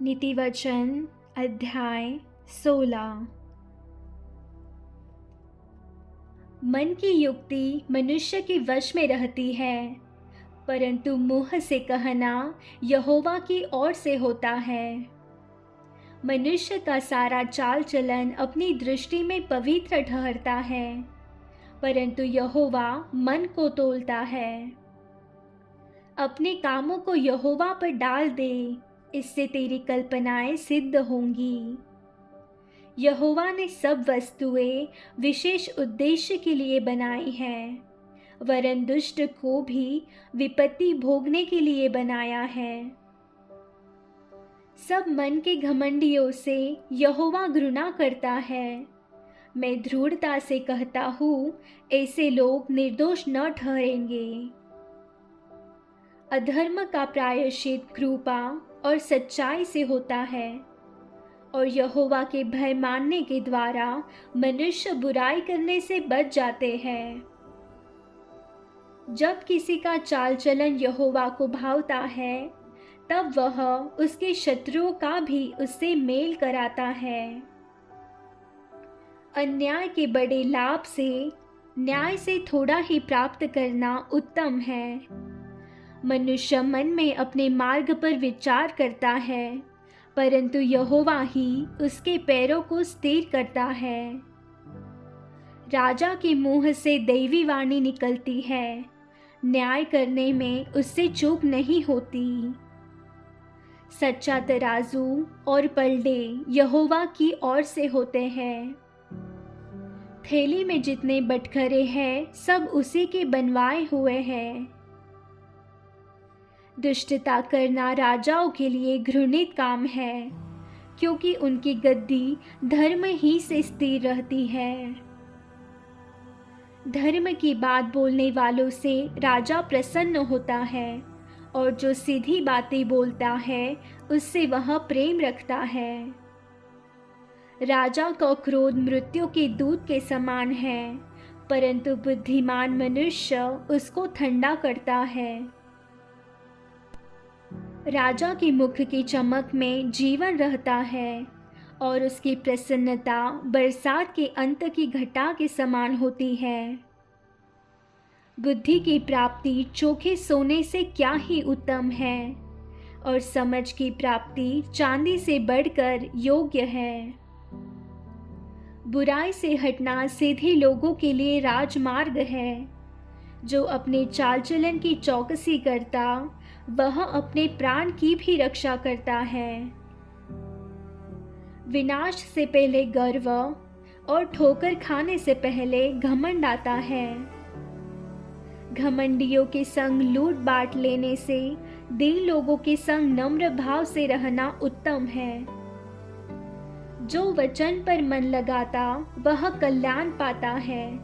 नीतिवचन अध्याय 16। मन की युक्ति मनुष्य के वश में रहती है, परंतु मुँह से कहना यहोवा की ओर से होता है। मनुष्य का सारा चाल चलन अपनी दृष्टि में पवित्र ठहरता है, परंतु यहोवा मन को तौलता है। अपने कामों को यहोवा पर डाल दे, इससे तेरी कल्पनाएं सिद्ध होंगी। यहोवा ने सब वस्तुएं विशेष उद्देश्य के लिए बनाई हैं, वरन दुष्ट को भी विपत्ति भोगने के लिए बनाया है। सब मन के घमंडियों से यहोवा घृणा करता है। मैं दृढ़ता से कहता हूँ, ऐसे लोग निर्दोष न ठहरेंगे। अधर्म का प्रायश्चित कृपा और सच्चाई से होता है, और यहोवा के भय मानने के द्वारा मनुष्य बुराई करने से बच जाते हैं। जब किसी का चाल चलन यहोवा को भावता है, तब वह उसके शत्रुओं का भी उससे मेल कराता है। अन्याय के बड़े लाभ से न्याय से थोड़ा ही प्राप्त करना उत्तम है। मनुष्य मन में अपने मार्ग पर विचार करता है, परंतु यहोवा ही उसके पैरों को स्थिर करता है। राजा के मुंह से दैवी वाणी निकलती है, न्याय करने में उससे चूक नहीं होती। सच्चा तराजू और पलड़े यहोवा की ओर से होते हैं। थैली में जितने बटखरे हैं, सब उसी के बनवाए हुए हैं। दुष्टता करना राजाओं के लिए घृणित काम है, क्योंकि उनकी गद्दी धर्म ही से स्थिर रहती है। धर्म की बात बोलने वालों से राजा प्रसन्न होता है, और जो सीधी बातें बोलता है उससे वह प्रेम रखता है। राजा का क्रोध मृत्यु के दूत के समान है, परंतु बुद्धिमान मनुष्य उसको ठंडा करता है। राजा के मुख की चमक में जीवन रहता है, और उसकी प्रसन्नता बरसात के अंत की घटा के समान होती है। बुद्धि की प्राप्ति चोखे सोने से क्या ही उत्तम है, और समझ की प्राप्ति चांदी से बढ़कर योग्य है। बुराई से हटना सीधे लोगों के लिए राजमार्ग है। जो अपने चाल चलन की चौकसी करता, वह अपने प्राण की भी रक्षा करता है। विनाश से पहले गर्व और ठोकर खाने से पहले घमंड आता है। घमंडियों के संग लूट बांट लेने से दीन लोगों के संग नम्र भाव से रहना उत्तम है। जो वचन पर मन लगाता वह कल्याण पाता है,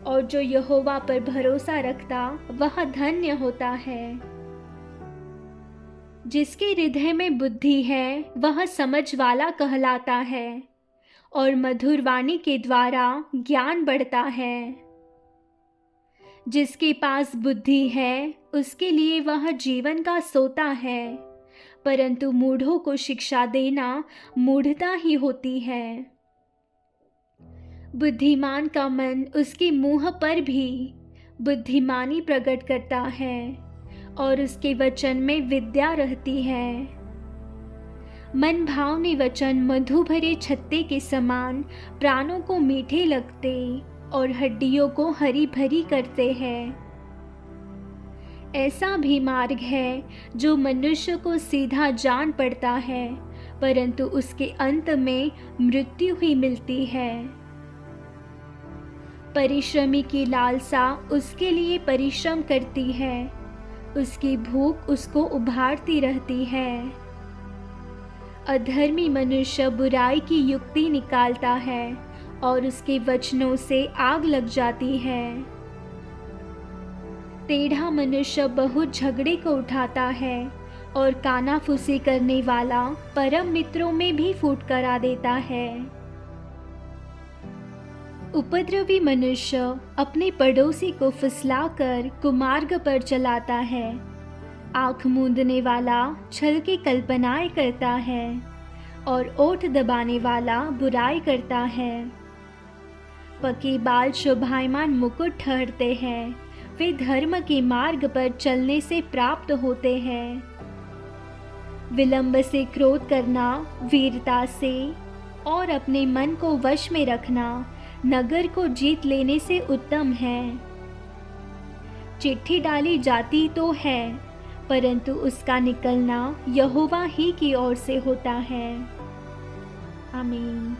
और जो यहोवा पर भरोसा रखता वह धन्य होता है। जिसके हृदय में बुद्धि है वह समझ वाला कहलाता है, और मधुर वाणी के द्वारा ज्ञान बढ़ता है। जिसके पास बुद्धि है उसके लिए वह जीवन का सोता है, परंतु मूढ़ों को शिक्षा देना मूढ़ता ही होती है। बुद्धिमान का मन उसके मुंह पर भी बुद्धिमानी प्रकट करता है, और उसके वचन में विद्या रहती है। मन भावने वचन मधु भरे छत्ते के समान प्राणों को मीठे लगते, और हड्डियों को हरी भरी करते हैं। ऐसा भी मार्ग है जो मनुष्य को सीधा जान पड़ता है, परंतु उसके अंत में मृत्यु ही मिलती है। परिश्रमी की लालसा उसके लिए परिश्रम करती है, उसकी भूख उसको उभारती रहती है। अधर्मी मनुष्य बुराई की युक्ति निकालता है, और उसके वचनों से आग लग जाती है। टेढ़ा मनुष्य बहुत झगड़े को उठाता है, और कानाफूसी करने वाला परम मित्रों में भी फूट करा देता है। उपद्रवी मनुष्य अपने पड़ोसी को फुसलाकर कुमार्ग पर चलाता है, आँख मूंदने वाला छल की कल्पनाएं करता है और ओठ दबाने वाला बुराई करता है। पके बाल शोभायमान मुकुट ठहरते हैं, वे धर्म के मार्ग पर चलने से प्राप्त होते हैं। विलंब से क्रोध करना वीरता से और अपने मन को वश में रखना नगर को जीत लेने से उत्तम है। चिट्ठी डाली जाती तो है, परंतु उसका निकलना यहोवा ही की ओर से होता है। आमीन।